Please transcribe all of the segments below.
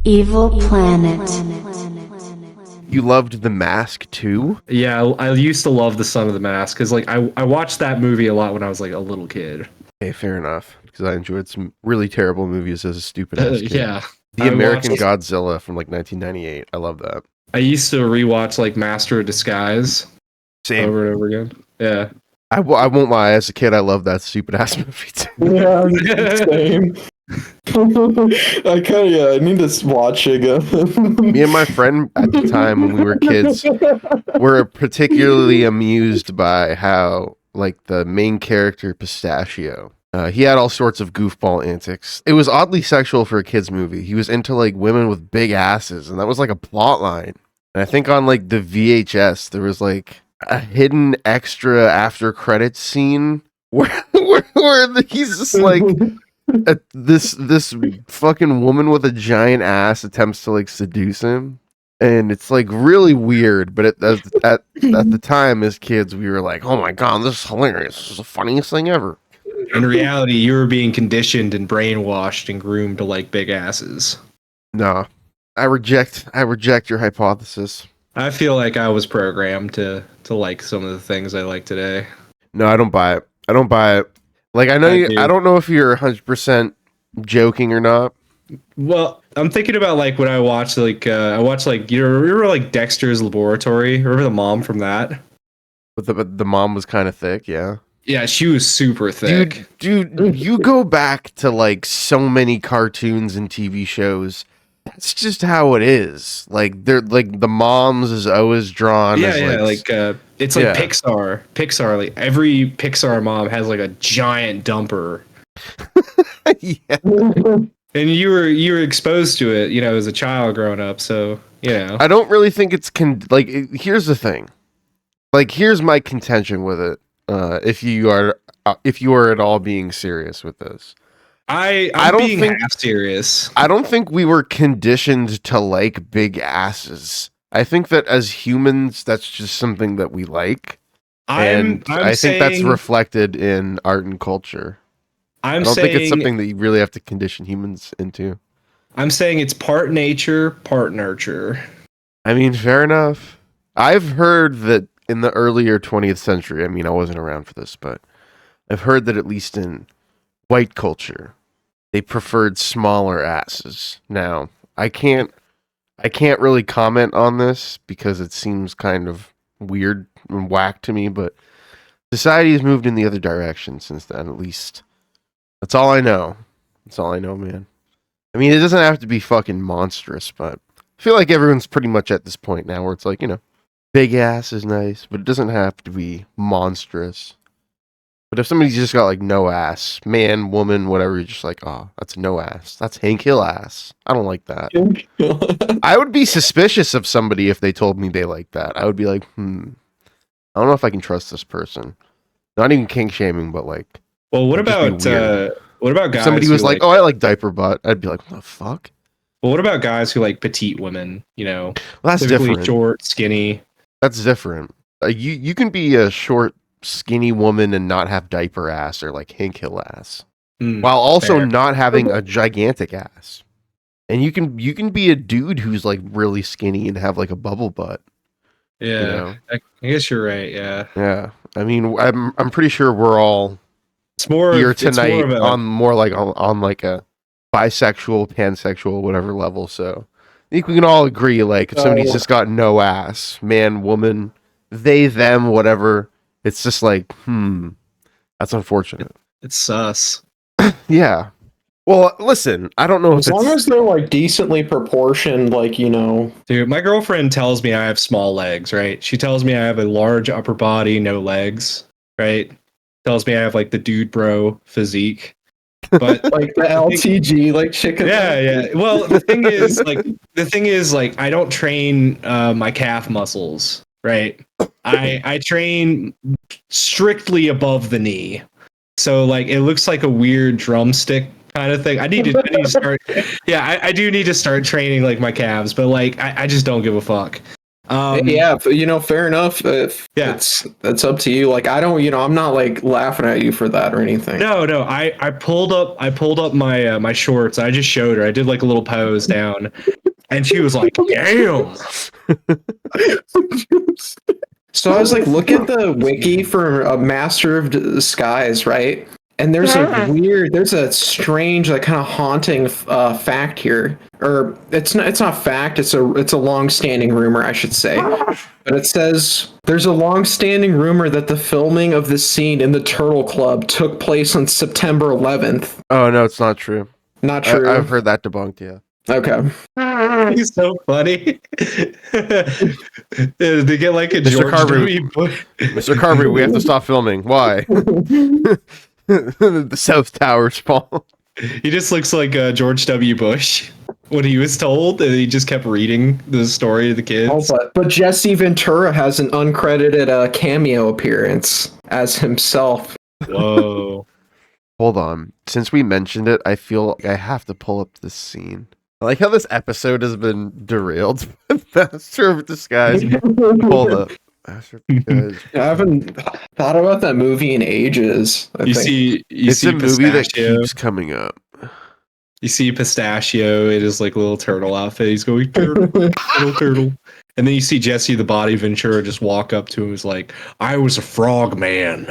Evil Planet. You loved The Mask too? Yeah, I used to love The Son of the Mask because like I watched that movie a lot when I was like a little kid. Okay, fair enough. Because I enjoyed some really terrible movies as a stupid ass kid. Yeah, The American Godzilla from like 1998. I love that. I used to rewatch like Master of Disguise Same. over and over again. Yeah. I won't lie. As a kid, I loved that stupid ass movie too. Yeah, same. I need to watch it again. Me and my friend at the time when we were kids were particularly amused by how, like, the main character, Pistachio, he had all sorts of goofball antics. It was oddly sexual for a kid's movie. He was into, like, women with big asses, and that was, like, a plot line. And I think on, like, the VHS, there was, like, a hidden extra after credits scene where he's just, like... this fucking woman with a giant ass attempts to like seduce him, and it's like really weird. But at the time as kids, we were like, "Oh my god, this is hilarious! This is the funniest thing ever." In reality, you were being conditioned and brainwashed and groomed to like big asses. No, I reject your hypothesis. I feel like I was programmed to like some of the things I like today. No, I don't buy it. Like, I know I don't know if you're 100% joking or not. Well, I'm thinking about like when I watched like you remember like Dexter's Laboratory? Remember the mom from that? But the mom was kind of thick, yeah. Yeah, she was super thick. Dude, you go back to like so many cartoons and TV shows. That's just how it is. Like they're like the moms is always drawn. Yeah, as, it's like Pixar. Pixar, like every Pixar mom has like a giant dumper. Yeah. And you were exposed to it, as a child growing up. So I don't really think it's here's the thing. Like, here's my contention with it. If you are at all being serious with this. I'm being half serious. I don't think we were conditioned to like big asses. I think that as humans, that's just something that we like. I think that's reflected in art and culture. I don't think it's something that you really have to condition humans into. I'm saying it's part nature, part nurture. I mean, fair enough. I've heard that in the earlier 20th century, I mean, I wasn't around for this, but I've heard that at least in white culture, they preferred smaller asses. Now, I can't really comment on this because it seems kind of weird and whack to me, but society has moved in the other direction since then, at least. That's all I know. That's all I know, man. I mean, it doesn't have to be fucking monstrous, but I feel like everyone's pretty much at this point now where it's like, big ass is nice, but it doesn't have to be monstrous. But if somebody's just got like no ass, man, woman, whatever, you're just like, oh, that's no ass. That's Hank Hill ass. I don't like that. I would be suspicious of somebody if they told me they like that. I would be like, I don't know if I can trust this person. Not even kink shaming, but like, well, what about guys? If somebody was like, oh, I like diaper butt, I'd be like, what the fuck? Well, what about guys who like petite women? Well, that's different. Short, skinny. That's different. You can be a short, skinny woman and not have diaper ass or like Hank Hill ass, while also not having a gigantic ass. And you can be a dude who's like really skinny and have like a bubble butt. Yeah, I guess you're right. Yeah. Yeah. I mean, I'm pretty sure we're all here tonight on like a bisexual, pansexual, whatever level. So I think we can all agree, like, if somebody's just got no ass, man, woman, they, them, whatever, it's just like, that's unfortunate. It's sus. Yeah. Well, listen, I don't know as long as they're like decently proportioned, like, Dude, my girlfriend tells me I have small legs, right? She tells me I have a large upper body, no legs, right? Tells me I have like the dude bro physique. But like the LTG, like chicken. Yeah. Well, the thing is, I don't train my calf muscles, right? I train strictly above the knee, so like it looks like a weird drumstick kind of thing. I need to start. Yeah, I do need to start training like my calves, but like I just don't give a fuck. Yeah, fair enough. If Yeah. it's up to you. Like, I don't, I'm not like laughing at you for that or anything. No. I pulled up my my shorts. I just showed her. I did like a little pose down, and she was like, "Damn." So I was like, look at the wiki for a Master of Disguise, right? And there's a strange, like kind of haunting fact here, or it's not fact. It's a long-standing rumor, I should say. But it says there's a long-standing rumor that the filming of this scene in the Turtle Club took place on September 11th. Oh no, it's not true. Not true. I've heard that debunked. Yeah. Okay. He's so funny. They get like a Mr. George Carver, W. Bush. Mr. Carver, we have to stop filming. Why? The South Tower's fall. He just looks like George W. Bush when he was told, and he just kept reading the story to the kids. But Jesse Ventura has an uncredited cameo appearance as himself. Whoa. Hold on. Since we mentioned it, I feel like I have to pull up this scene. I like how this episode has been derailed. Master of Disguise. Hold up. Master of Disguise. I haven't thought about that movie in ages. I think. It's see a movie that Pistachio. keeps coming up. You see Pistachio in his like little turtle outfit. He's going turtle, turtle. And then you see Jesse the Body Ventura just walk up to him. He's like, "I was a frog man."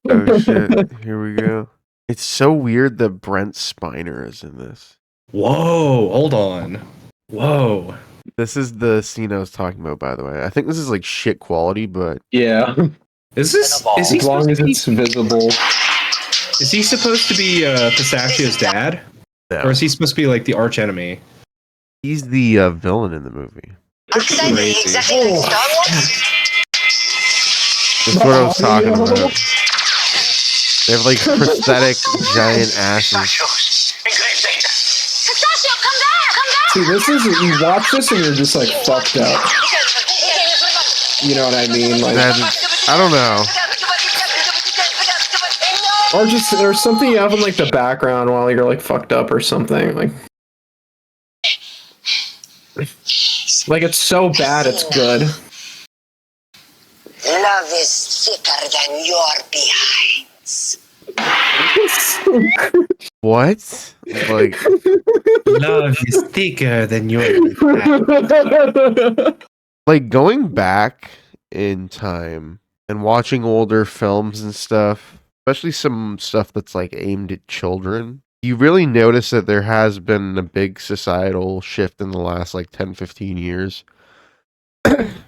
Oh shit. Here we go. It's so weird that Brent Spiner is in this. Whoa, hold on. Whoa. This is the scene I was talking about, by the way. I think this is like shit quality, but Yeah. Is he As long supposed as to be, it's visible. is he supposed to be Pistachio's dad? yeah. Or is he supposed to be like the arch enemy? He's the villain in the movie. Crazy. Exactly like Star Wars. That's what I was talking about. They have like prosthetic giant asses. Pistachio, come back! Come back! See, this is you watch this and you're just like fucked up. You know what I mean? Like, I don't know. or just there's something you have in like the background while you're like fucked up or something. Like it's so bad, it's good. Love is thicker than your behinds. What? Like, Love is thicker than your. like going back in time and watching older films and stuff, especially some stuff that's like aimed at children, you really notice that there has been a big societal shift in the last like 10, 15 years.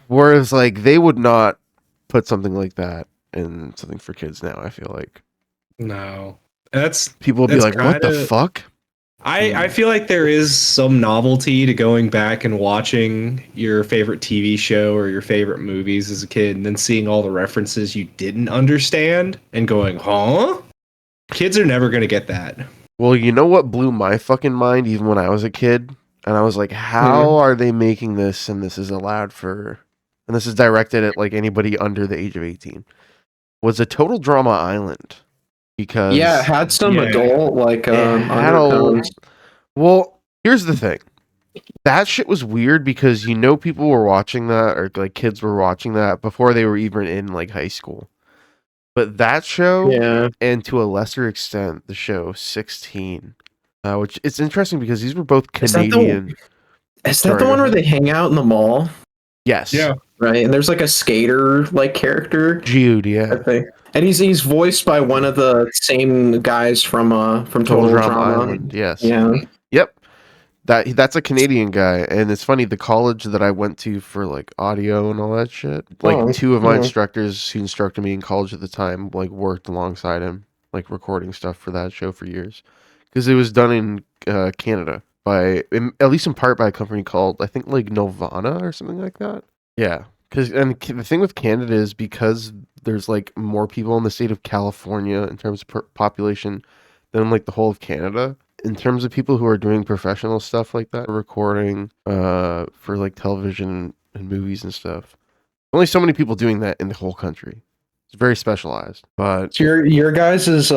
Whereas like they would not put something like that in something for kids now, I feel like. No. That's People would be That's like, what the kinda- fuck? I feel like there is some novelty to going back and watching your favorite TV show or your favorite movies as a kid and then seeing all the references you didn't understand and going, huh? Kids are never going to get that. Well, you know what blew my fucking mind even when I was a kid? And I was like, how are they making this and this is allowed for... And this is directed at like anybody under the age of 18. Was a Total Drama Island. Because... Yeah, it had some adult like had all- undertones. Well, here's the thing. That shit was weird because you know people were watching that or like kids were watching that before they were even in like high school. But that show, Yeah. and to a lesser extent, the show 16, which it's interesting because these were both Is that the- Canadian. Is that the one where they hang out in the mall? Yes. Yeah. Right? And there's like a skater like character. Jude, I yeah. think. And he's voiced by one of the same guys from Total Drama. Island, yes. Yeah. Yep. That's a Canadian guy, and it's funny, the college that I went to for like audio and all that shit, like two of my instructors who instructed me in college at the time, like worked alongside him, like recording stuff for that show for years. Because it was done in Canada at least in part by a company called, I think like Nirvana or something like that. Yeah. And the thing with Canada is because there's like more people in the state of California in terms of population than like the whole of Canada. In terms of people who are doing professional stuff like that, recording for like television and movies and stuff, only so many people doing that in the whole country. It's very specialized. But So your guys'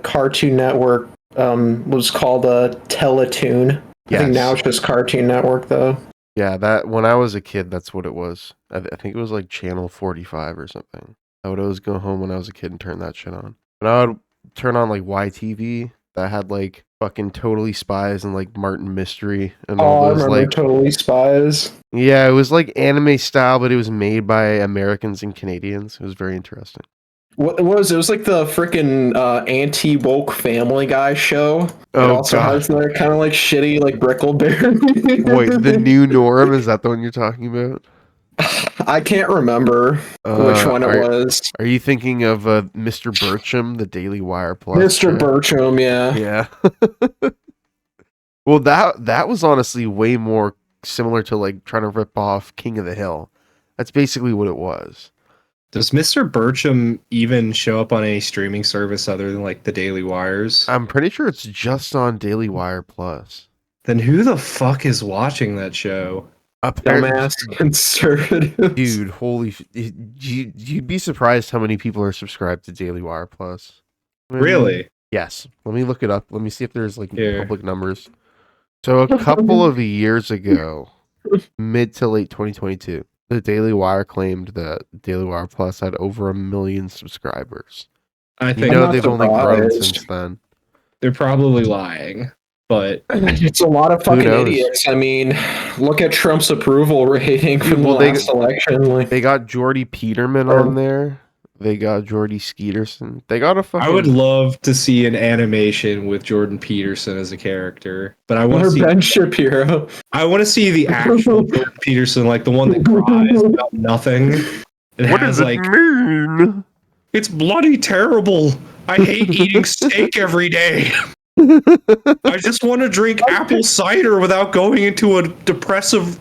Cartoon Network was called Teletoon. I think Yes. now it's just Cartoon Network though. Yeah, that when I was a kid, that's what it was. I think it was like Channel 45 or something. I would always go home when I was a kid and turn that shit on. And I would turn on like YTV that had like fucking Totally Spies and like Martin Mystery and all Oh, I those remember like Totally Spies. yeah, it was like anime style, but it was made by Americans and Canadians. It was very interesting. What it was? It was like the freaking anti-woke Family Guy show. It Oh also god. has their kind of like shitty like Brickleberry. Wait, the new norm, is that the one you're talking about? I can't remember which one it Are was. are you thinking of Mr. Bircham, the Daily Wire Plus Mr. show? Bertram, yeah. Yeah. Well, that was honestly way more similar to like trying to rip off King of the Hill. That's basically what it was. Does Mr. Bircham even show up on any streaming service other than like the Daily Wires? I'm pretty sure it's just on Daily Wire Plus. Then who the fuck is watching that show? Dumbass conservatives. Dude, you'd be surprised how many people are subscribed to Daily Wire Plus. Really? Yes. Let me look it up. Let me see if there's like Here. public numbers. So a couple of years ago, mid to late 2022, the Daily Wire claimed that Daily Wire Plus had over 1 million subscribers. I You think know not they've only grown surprised. since then. they're probably lying, but It's a lot of fucking knows? idiots. I mean, look at Trump's approval rating from Well, the last election. Like, They got Jordy Peterman on there. They got Jordy Skeeterson. They got a fucking... I would love to see an animation with Jordan Peterson as a character. But I want to or see Ben Shapiro. I want to see the actual Jordan Peterson, like the one that cries about nothing. It What has does it like mean? it's bloody terrible. I hate eating steak every day. I just want to drink apple cider without going into a depressive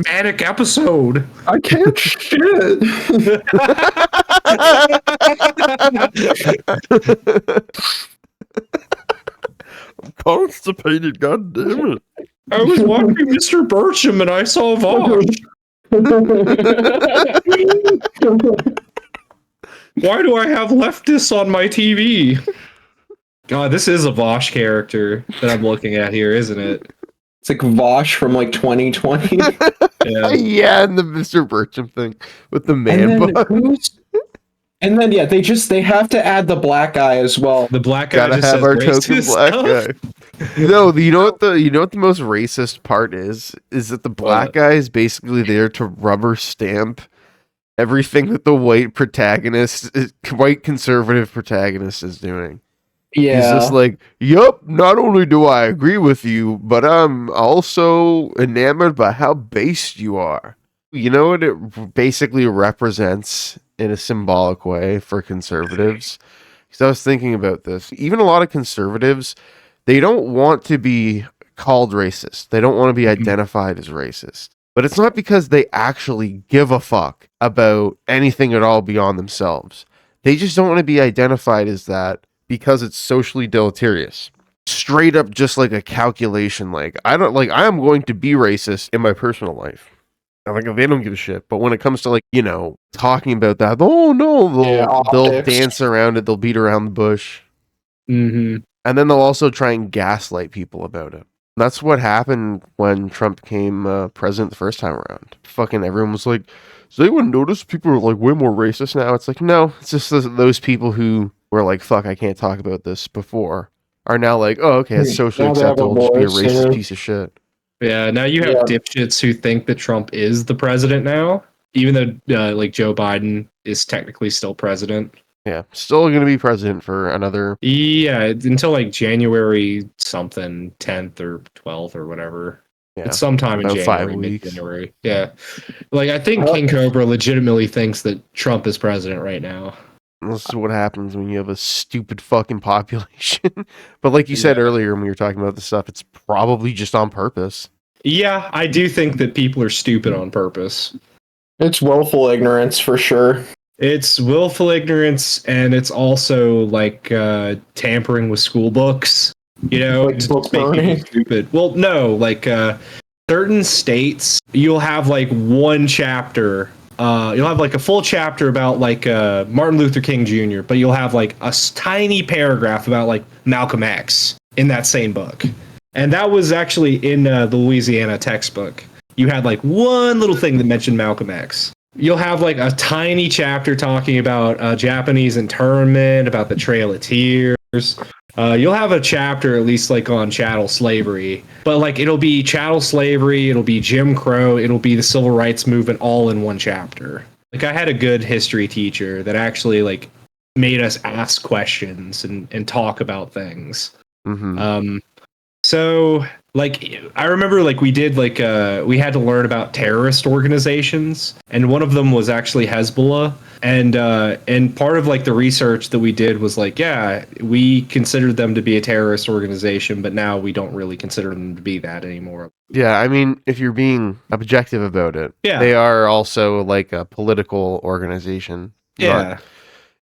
manic episode. I can't shit. I'm constipated, god damn it. I was watching Mr. Bircham and I saw Vosh. Why do I have leftists on my TV? God, this is a Vosh character that I'm looking at here, isn't it? It's like Vosh from like 2020. Yeah. Yeah, and the Mr. Bircham thing with the man bun. And then yeah, they have to add the black guy as well. The black guy Gotta just have says our token racist black stuff. guy. No, you know what the most racist part is? Is that the black What? guy is basically there to rubber stamp everything that the white white conservative protagonist is doing. Yeah. He's just like, yup, not only do I agree with you, but I'm also enamored by how based you are. You know what it basically represents in a symbolic way for conservatives? Because I was thinking about this. Even a lot of conservatives, they don't want to be called racist. They don't want to be identified as racist. But it's not because they actually give a fuck about anything at all beyond themselves. They just don't want to be identified as that because it's socially deleterious. Straight up just like a calculation, like I am going to be racist in my personal life. Like they don't give a shit. But when it comes to like, talking about that, oh no, they'll optics. dance around it, they'll beat around the bush. Mm-hmm. And then they'll also try and gaslight people about it. That's what happened when Trump became president the first time around. Fucking everyone was like, does anyone notice people are like way more racist now? It's like, no, it's just those people who were like, fuck, I can't talk about this before, are now like, oh, okay, it's socially Now they have a acceptable to be a voice, racist yeah. piece of shit. Yeah, now you have dipshits who think that Trump is the president now, even though like Joe Biden is technically still president. Yeah, still going to be president for another... Yeah, until like January something, 10th or 12th or whatever. Yeah, It's sometime in about 5 January, weeks. mid-January. Yeah. Like, I think King Cobra legitimately thinks that Trump is president right now. This is what happens when you have a stupid fucking population. But like you said earlier when we were talking about this stuff, it's probably just on purpose. Yeah, I do think that people are stupid on purpose. It's willful ignorance for sure. It's willful ignorance, and it's also like tampering with school books. You know, Like just book make people burning? stupid. Well, no, like certain states, you'll have like one chapter. You'll have like a full chapter about like Martin Luther King Jr., but you'll have like a tiny paragraph about like Malcolm X in that same book. And that was actually in the Louisiana textbook. you had like one little thing that mentioned Malcolm X. You'll have like a tiny chapter talking about Japanese internment, about the Trail of Tears. You'll have a chapter at least like on chattel slavery, but like it'll be chattel slavery, it'll be Jim Crow, it'll be the civil rights movement all in one chapter. Like I had a good history teacher that actually like made us ask questions and talk about things. Mm-hmm. So like I remember like we did like we had to learn about terrorist organizations, and one of them was actually Hezbollah. And part of like the research that we did was like, yeah, we considered them to be a terrorist organization, but now we don't really consider them to be that anymore. Yeah, I mean, if you're being objective about it, Yeah. they are also like a political organization. Yeah.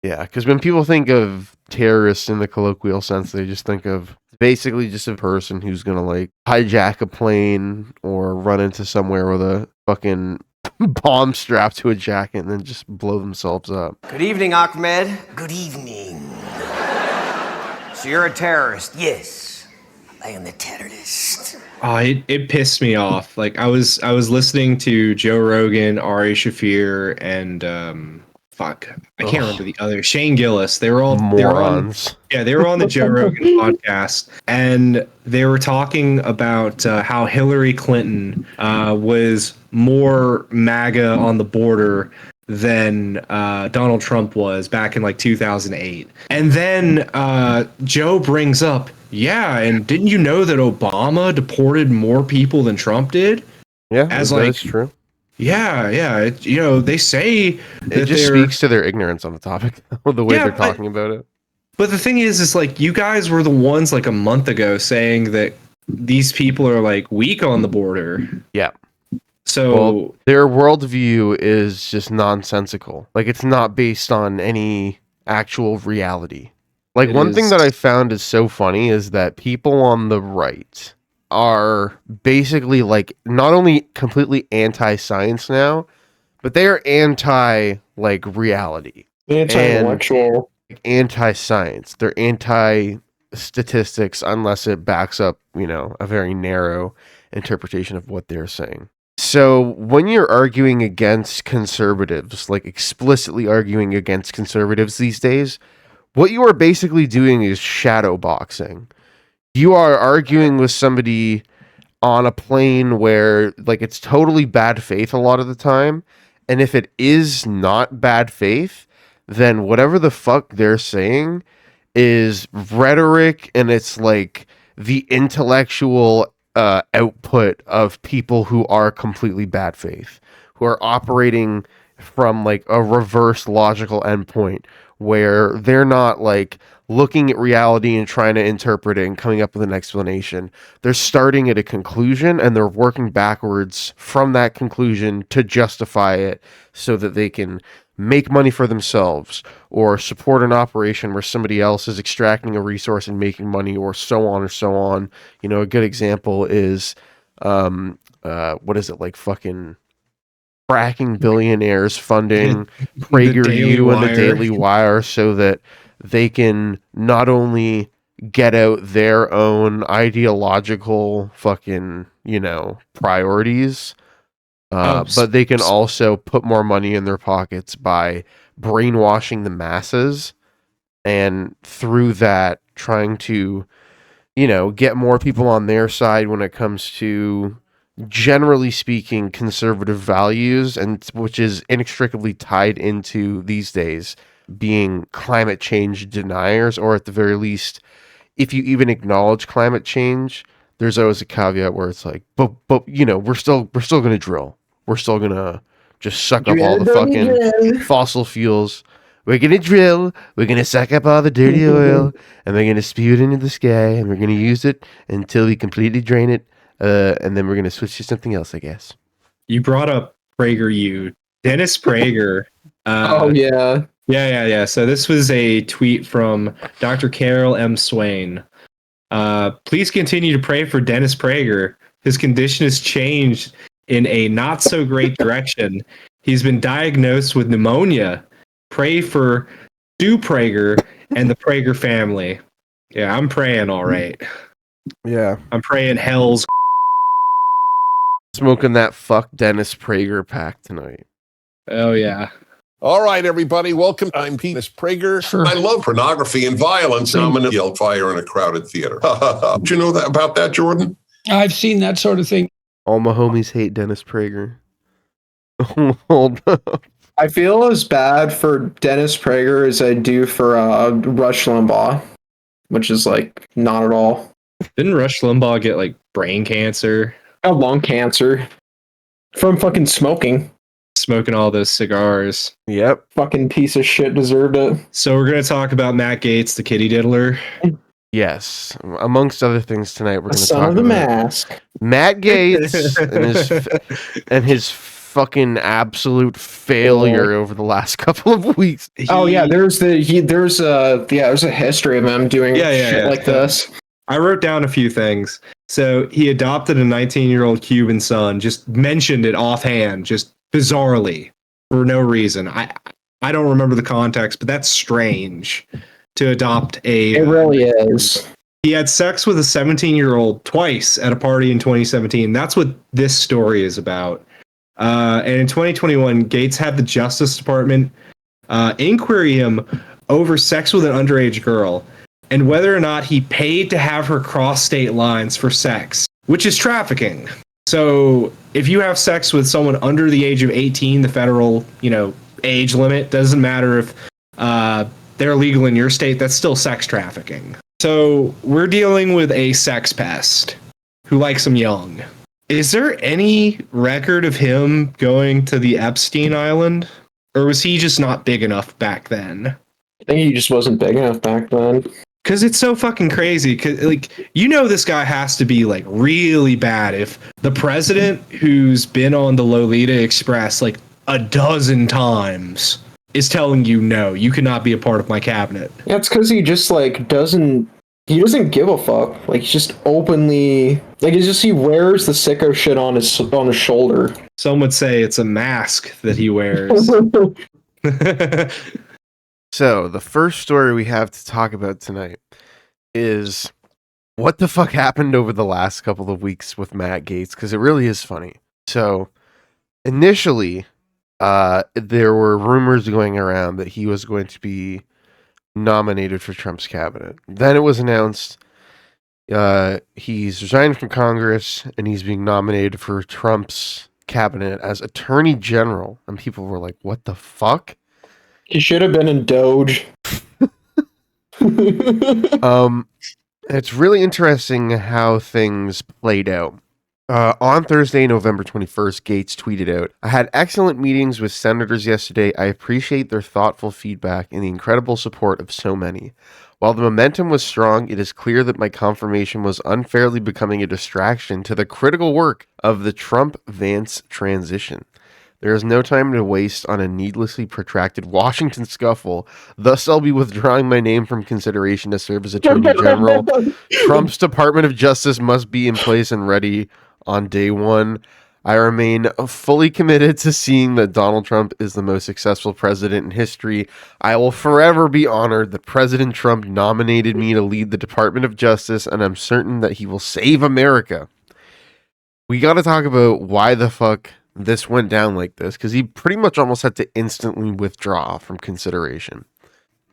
Yeah, because when people think of terrorists in the colloquial sense, they just think of basically just a person who's gonna like hijack a plane or run into somewhere with a fucking bomb strapped to a jacket and then just blow themselves up. Good evening, Ahmed. Good evening. So you're a terrorist? Yes, I am a terrorist. Oh, it pissed me off. Like I was listening to Joe Rogan, Ari Shafir, and fuck, I can't remember the other Shane Gillis. They were on the Joe Rogan podcast, and they were talking about how Hillary Clinton was more MAGA on the border than Donald Trump was back in like 2008. And then Joe brings up, yeah, and didn't you know that Obama deported more people than Trump did? Yeah, As that's true. Yeah. They say that it just speaks to their ignorance on the topic, the way they're talking about it. But the thing is like you guys were the ones like a month ago saying that these people are like weak on the border. Yeah. So their worldview is just nonsensical. Like it's not based on any actual reality. Like one thing that I found is so funny is that people on the right are basically like not only completely anti-science now, but they are anti like reality, anti-intellectual, anti-science. They're anti-statistics unless it backs up, a very narrow interpretation of what they're saying. So when you're arguing against conservatives, like explicitly arguing against conservatives these days, what you are basically doing is shadow boxing. You are arguing with somebody on a plane where like it's totally bad faith a lot of the time. And if it is not bad faith, then whatever the fuck they're saying is rhetoric, and it's like the intellectual output of people who are completely bad faith, who are operating from like a reverse logical endpoint where they're not like looking at reality and trying to interpret it and coming up with an explanation. They're starting at a conclusion and they're working backwards from that conclusion to justify it so that they can make money for themselves or support an operation where somebody else is extracting a resource and making money, or so on or so on. A good example is what is it, like fucking fracking billionaires funding PragerU and the Daily Wire so that they can not only get out their own ideological fucking, priorities, but they can also put more money in their pockets by brainwashing the masses, and through that trying to, get more people on their side when it comes to, generally speaking, conservative values, and which is inextricably tied into these days being climate change deniers, or at the very least, if you even acknowledge climate change, there's always a caveat where it's like, but we're still going to drill. We're still going to just suck up all the fucking fossil fuels. We're going to drill. We're going to suck up all the dirty oil, and we're going to spew it into the sky, and we're going to use it until we completely drain it. And then we're going to switch to something else, I guess. You brought up PragerU. Dennis Prager. Oh, yeah. Yeah. So this was a tweet from Dr. Carol M. Swain. Please continue to pray for Dennis Prager. His condition has changed in a not so great direction. He's been diagnosed with pneumonia. Pray for Stu Prager and the Prager family. Yeah, I'm praying all right. Yeah. I'm praying hell's Smoking that fuck Dennis Prager pack tonight. Oh yeah. All right, everybody, welcome. I'm Dennis Prager. I love pornography and violence. I'm going to yell fire in a crowded theater. Did you know that about that, Jordan? I've seen that sort of thing. All my homies hate Dennis Prager. Hold up. I feel as bad for Dennis Prager as I do for Rush Limbaugh, which is like not at all. Didn't Rush Limbaugh get like brain cancer? Lung cancer from fucking smoking. Smoking all those cigars. Yep. Fucking piece of shit deserved it. So we're gonna talk about Matt Gaetz, the kitty diddler. Yes. Amongst other things tonight, we're going to Son talk of the about mask. Matt Gaetz and his fucking absolute failure over the last couple of weeks. There's a history of him doing shit like this. I wrote down a few things. So he adopted a 19-year-old Cuban son, just mentioned it offhand, just bizarrely, for no reason. I don't remember the context, but that's strange to adopt a... It really is. He had sex with a 17-year-old twice at a party in 2017. That's what this story is about. And in 2021, Gaetz had the Justice Department inquiry him over sex with an underage girl and whether or not he paid to have her cross state lines for sex, which is trafficking. So if you have sex with someone under the age of 18, the federal, age limit, doesn't matter if they're legal in your state, that's still sex trafficking. So we're dealing with a sex pest who likes him young. Is there any record of him going to the Epstein Island? Or was he just not big enough back then? I think he just wasn't big enough back then. Because it's so fucking crazy. Cause, this guy has to be, really bad if the president who's been on the Lolita Express, a dozen times is telling you, no, you cannot be a part of my cabinet. Yeah, it's because he just, doesn't give a fuck. He's just openly... he wears the sicko shit on his shoulder. Some would say it's a mask that he wears. So, the first story we have to talk about tonight is what the fuck happened over the last couple of weeks with Matt Gaetz, because it really is funny. So, initially, there were rumors going around that he was going to be nominated for Trump's cabinet. Then it was announced he's resigned from Congress and he's being nominated for Trump's cabinet as Attorney General. And people were like, what the fuck? He should have been in Doge. It's really interesting how things played out. On Thursday, November 21st, Gaetz tweeted out, I had excellent meetings with senators yesterday. I appreciate their thoughtful feedback and the incredible support of so many. While the momentum was strong, it is clear that my confirmation was unfairly becoming a distraction to the critical work of the Trump-Vance transition. There is no time to waste on a needlessly protracted Washington scuffle. Thus, I'll be withdrawing my name from consideration to serve as Attorney General. Trump's Department of Justice must be in place and ready on day one. I remain fully committed to seeing that Donald Trump is the most successful president in history. I will forever be honored that President Trump nominated me to lead the Department of Justice, and I'm certain that he will save America. We got to talk about why the fuck this went down like this, because he pretty much almost had to instantly withdraw from consideration.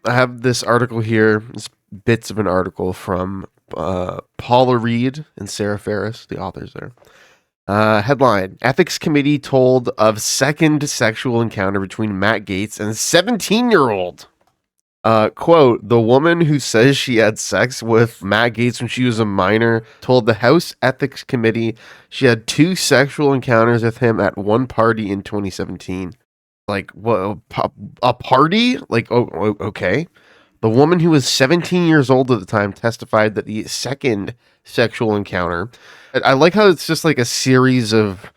I have this article here, it's bits of an article from Paula Reed and Sarah Ferris, the authors there. Headline, Ethics Committee told of second sexual encounter between Matt Gaetz and a 17-year-old. Quote, the woman who says she had sex with Matt Gaetz when she was a minor told the House Ethics Committee she had 2 sexual encounters with him at one party in 2017. Like, what, a party? Like, oh, okay. The woman who was 17 years old at the time testified that the second sexual encounter, I like how it's just like a series of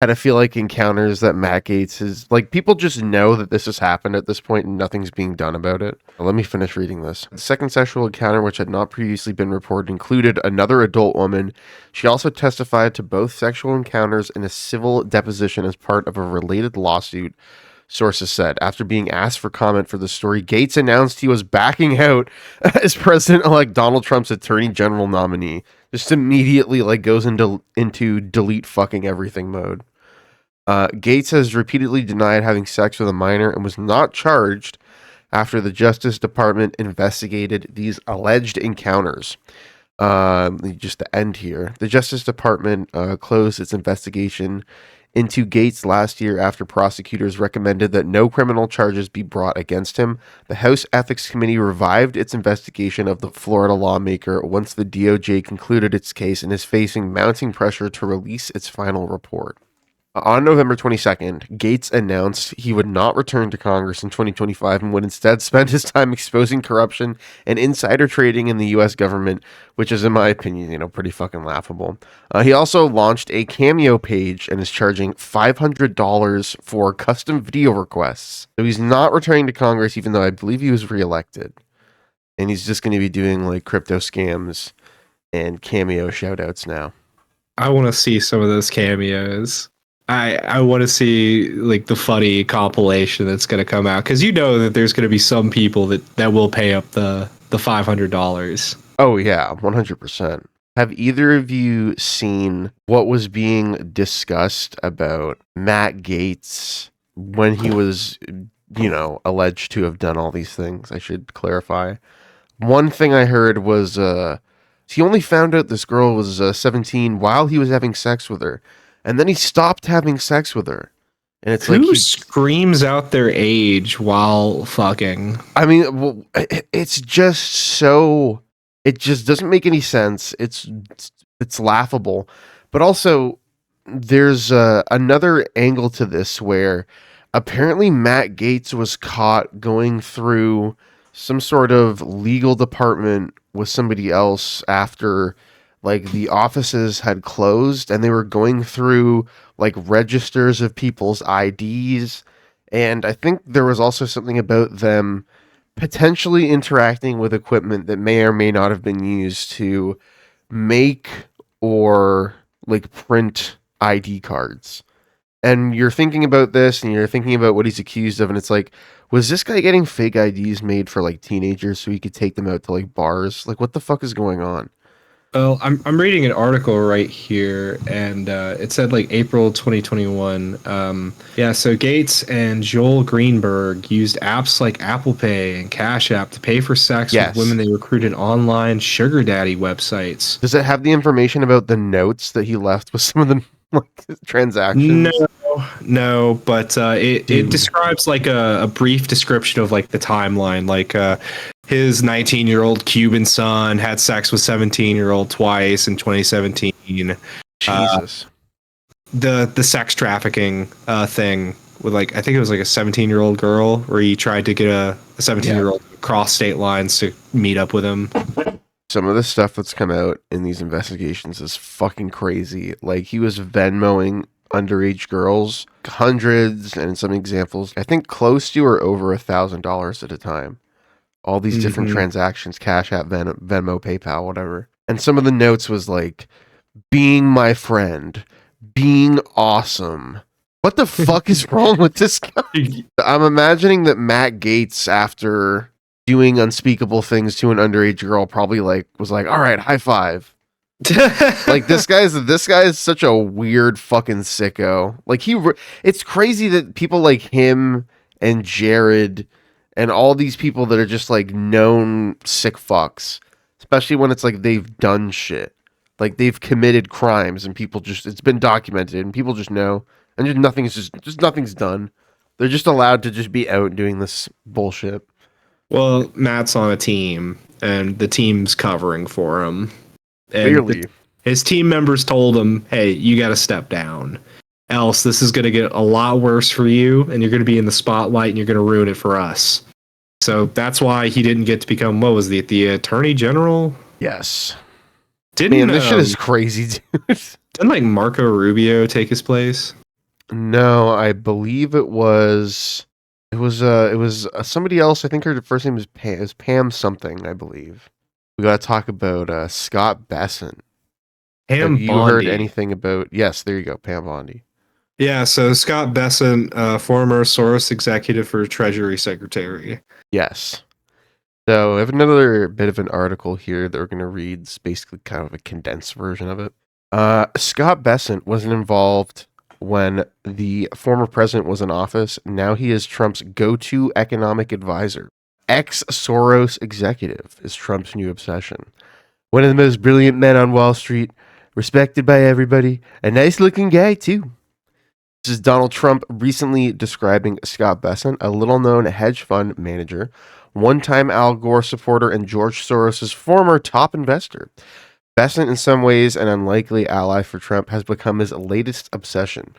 pedophilic encounters that Matt Gaetz is, like, people just know that this has happened at this point and nothing's being done about it. Let me finish reading this. The second sexual encounter, which had not previously been reported, included another adult woman. She also testified to both sexual encounters in a civil deposition as part of a related lawsuit, sources said. After being asked for comment for the story, Gaetz announced he was backing out as President-elect Donald Trump's Attorney General nominee. Just immediately like goes into delete fucking everything mode. Gates has repeatedly denied having sex with a minor and was not charged after the Justice Department investigated these alleged encounters. Just to end here, the Justice Department closed its investigation into Gates last year after prosecutors recommended that no criminal charges be brought against him. The House Ethics Committee revived its investigation of the Florida lawmaker once the DOJ concluded its case and is facing mounting pressure to release its final report. On November 22nd, Gates announced he would not return to Congress in 2025 and would instead spend his time exposing corruption and insider trading in the U.S. government, which is, in my opinion, pretty fucking laughable. He also launched a Cameo page and is charging $500 for custom video requests. So he's not returning to Congress, even though I believe he was reelected. And he's just going to be doing like crypto scams and Cameo shoutouts now. I want to see some of those cameos. I want to see like the funny compilation that's going to come out, because that there's going to be some people that will pay up the $500. Oh yeah, 100%. Have either of you seen what was being discussed about Matt Gaetz when he was, alleged to have done all these things? I should clarify. One thing I heard was he only found out this girl was 17 while he was having sex with her. And then he stopped having sex with her. And it's Who screams out their age while fucking? I mean, it's just so... It just doesn't make any sense. It's laughable. But also, there's another angle to this where apparently Matt Gaetz was caught going through some sort of legal department with somebody else after... like the offices had closed and they were going through like registers of people's IDs. And I think there was also something about them potentially interacting with equipment that may or may not have been used to make or like print ID cards. And you're thinking about this and you're thinking about what he's accused of. And it's like, was this guy getting fake IDs made for like teenagers so he could take them out to like bars? Like, what the fuck is going on? Well, I'm reading an article right here, and it said like April 2021. So Gates and Joel Greenberg used apps like Apple Pay and Cash App to pay for sex with women they recruited online sugar daddy websites. Does it have the information about the notes that he left with some of the transactions? No, but it describes like a brief description of like the timeline, like his 19-year-old Cuban son had sex with 17-year-old twice in 2017. Jesus. The sex trafficking thing with like, I think it was like a 17-year-old girl where he tried to get a 17-year-old across state lines to meet up with him. Some of the stuff that's come out in these investigations is fucking crazy. Like, he was Venmoing underage girls hundreds, and in some examples, I think close to or over $1,000 at a time. All these different transactions, Cash App, Venmo, PayPal, whatever. And some of the notes was like, being my friend, being awesome. What the fuck is wrong with this guy? I'm imagining that Matt Gaetz, after doing unspeakable things to an underage girl, probably was like, all right, high five. Like, this guy is such a weird fucking sicko. Like, it's crazy that people like him and Jared and all these people that are just like known sick fucks, especially when it's like they've done shit, like they've committed crimes and people just, it's been documented and people just know, and just nothing's done. They're just allowed to just be out doing this bullshit. Well, Matt's on a team and the team's covering for him. And Clearly. His team members told him, hey, you got to step down. Else, this is going to get a lot worse for you, and you're going to be in the spotlight, and you're going to ruin it for us. So that's why he didn't get to become, what was the Attorney General? Yes. Man, this shit is crazy, dude. Didn't like Marco Rubio take his place? No, I believe it was somebody else. I think her first name was Pam. It was Pam something, I believe. We got to talk about Scott Besant. Pam Have you Bondi. heard anything about? Yes, there you go, Pam Bondi. Yeah, so Scott Besant, former Soros executive for Treasury Secretary. Yes. So I have another bit of an article here that we're going to read. It's basically kind of a condensed version of it. Scott Bessent wasn't involved when the former president was in office. Now he is Trump's go-to economic advisor. Ex-Soros executive is Trump's new obsession. One of the most brilliant men on Wall Street, respected by everybody. A nice-looking guy, too. This is Donald Trump recently describing Scott Bessent, a little-known hedge fund manager, one-time Al Gore supporter, and George Soros' former top investor. Bessent, in some ways an unlikely ally for Trump, has become his latest obsession.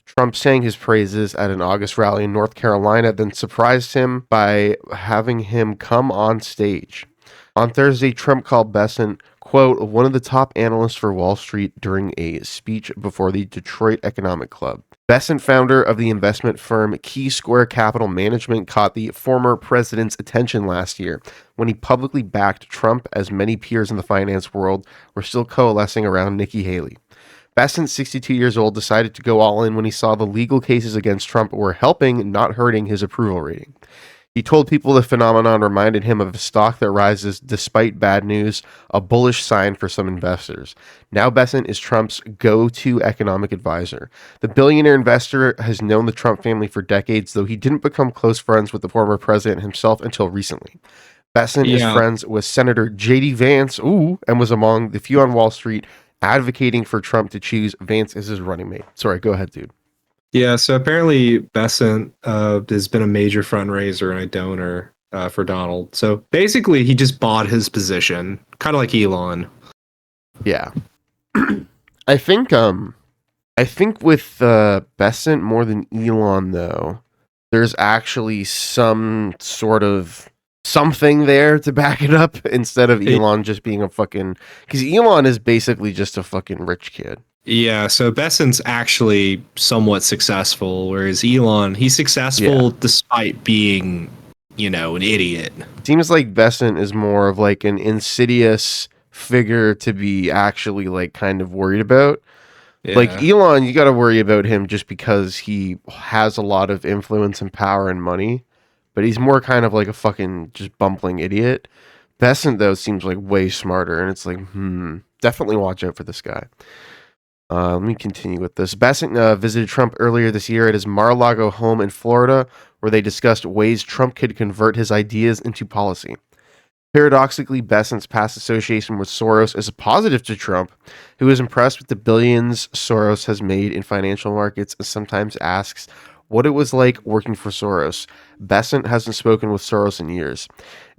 Trump sang his praises at an August rally in North Carolina, then surprised him by having him come on stage. On Thursday, Trump called Bessent, quote, one of the top analysts for Wall Street during a speech before the Detroit Economic Club. Bessent, founder of the investment firm Key Square Capital Management, caught the former president's attention last year when he publicly backed Trump, as many peers in the finance world were still coalescing around Nikki Haley. Bessent, 62 years old, decided to go all in when he saw the legal cases against Trump were helping, not hurting, his approval rating. He told people the phenomenon reminded him of a stock that rises despite bad news, a bullish sign for some investors. Now Bessent is Trump's go-to economic advisor. The billionaire investor has known the Trump family for decades, though he didn't become close friends with the former president himself until recently. Bessent is friends with Senator J.D. Vance, and was among the few on Wall Street advocating for Trump to choose Vance as his running mate. Sorry, go ahead, dude. Yeah, so apparently Bessent has been a major fundraiser and a donor for Donald. So basically, he just bought his position, kind of like Elon. Yeah, I think with Bessent more than Elon though, there's actually some sort of something there to back it up instead of Elon just being a fucking, because Elon is basically just a fucking rich kid. Yeah, so Bessent's actually somewhat successful, whereas Elon, he's successful despite being, an idiot. Seems like Bessent is more of like an insidious figure to be actually like kind of worried about. Yeah. Like Elon, you got to worry about him just because he has a lot of influence and power and money, but he's more kind of like a fucking just bumbling idiot. Bessent though seems like way smarter, and it's like, definitely watch out for this guy. Let me continue with this. Bessent visited Trump earlier this year at his Mar-a-Lago home in Florida, where they discussed ways Trump could convert his ideas into policy. Paradoxically, Bessent's past association with Soros is a positive to Trump, who is impressed with the billions Soros has made in financial markets and sometimes asks what it was like working for Soros. Bessent hasn't spoken with Soros in years.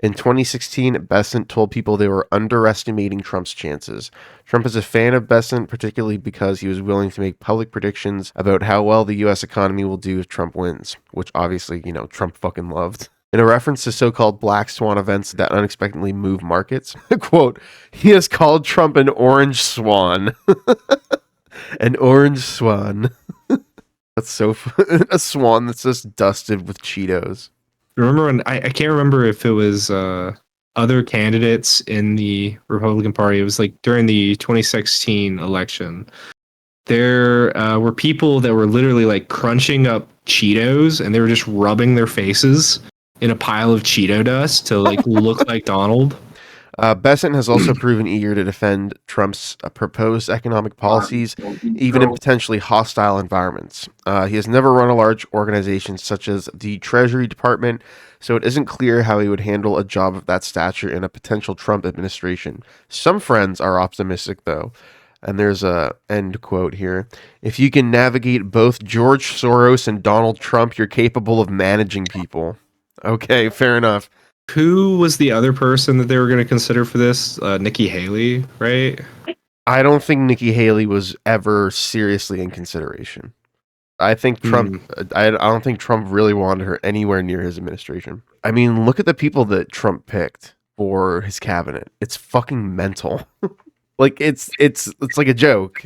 In 2016, Bessent told people they were underestimating Trump's chances. Trump is a fan of Bessent, particularly because he was willing to make public predictions about how well the U.S. economy will do if Trump wins, which obviously, Trump fucking loved. In a reference to so-called black swan events that unexpectedly move markets, quote, he has called Trump an orange swan. An orange swan. That's so a swan that's just dusted with Cheetos. Remember when I can't remember if it was other candidates in the Republican Party. It was like during the 2016 election. There were people that were literally like crunching up Cheetos, and they were just rubbing their faces in a pile of Cheeto dust to like look like Donald. Bessent has also proven eager to defend Trump's proposed economic policies, even in potentially hostile environments. He has never run a large organization such as the Treasury Department, so it isn't clear how he would handle a job of that stature in a potential Trump administration. Some friends are optimistic, though. And there's a end quote here. If you can navigate both George Soros and Donald Trump, you're capable of managing people. Okay, fair enough. Who was the other person that they were going to consider for this? Nikki Haley, right? I don't think Nikki Haley was ever seriously in consideration. I think Trump, I don't think Trump really wanted her anywhere near his administration. I mean, look at the people that Trump picked for his cabinet. It's fucking mental. Like it's like a joke.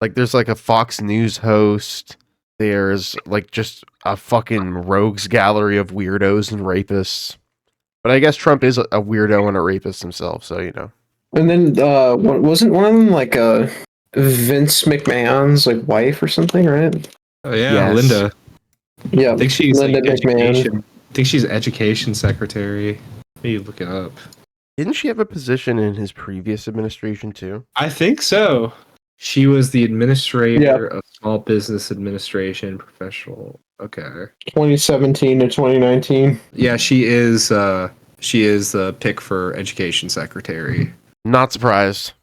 Like there's like a Fox News host. There's like just a fucking rogues gallery of weirdos and rapists. But I guess Trump is a weirdo and a rapist himself, so And then wasn't one of them like Vince McMahon's like wife or something, right? Oh yeah, yes. Linda. Yeah, I think she's Linda like McMahon. I think she's education secretary. Maybe look it up. Didn't she have a position in his previous administration too? I think so. She was the administrator of Small Business Administration professional. Okay. 2017 to 2019. Yeah, she is the pick for education secretary. Not surprised.